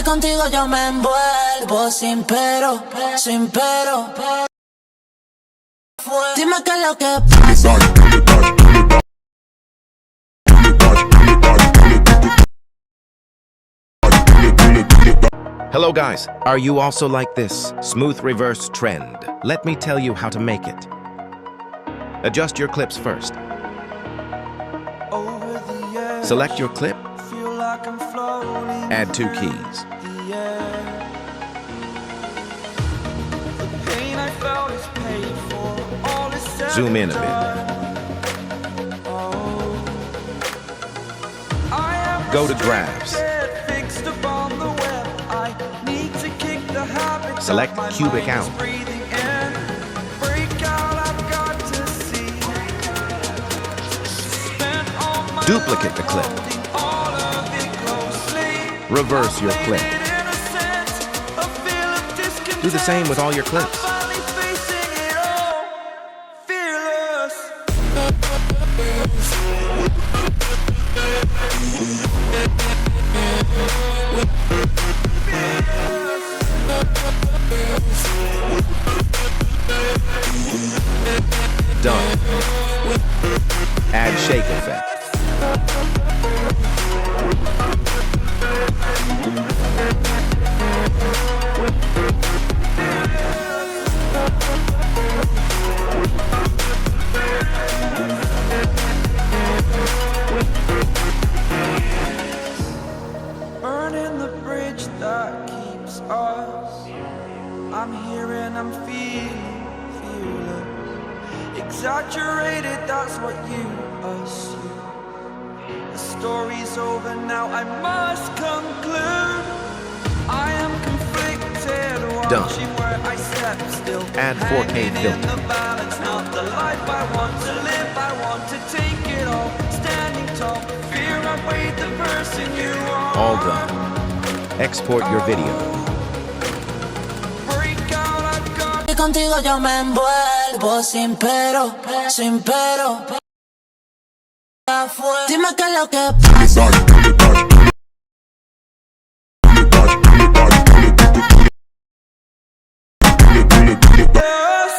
contigo yo me envuelvo sin pero, sin pero. Dime qué es lo que pasa. Hello guys, are you also like this? Smooth reverse trend. Let me tell you how to make it. Adjust your clips first. Select your clip. Add 2 keys. Zoom in a bit. Go to grabs. Select cubic out. Duplicate the clip. Reverse your clip. Do the same with all your clips. Done. Add shake effect. Burning the bridge that keeps us. I'm here and I'm feeling fearless. Exaggerated, that's what you assume. The story's over now, I must conclude. I am conflicted, watching where I step still. Add 4K filter. The balance, not the life I want to live. I want to take it all, standing tall. Fear I weighed the person you are. All done. Export your video. Y contigo yo me envuelvo sin pero, sin pero. Dime qué es lo que pasa. Yes.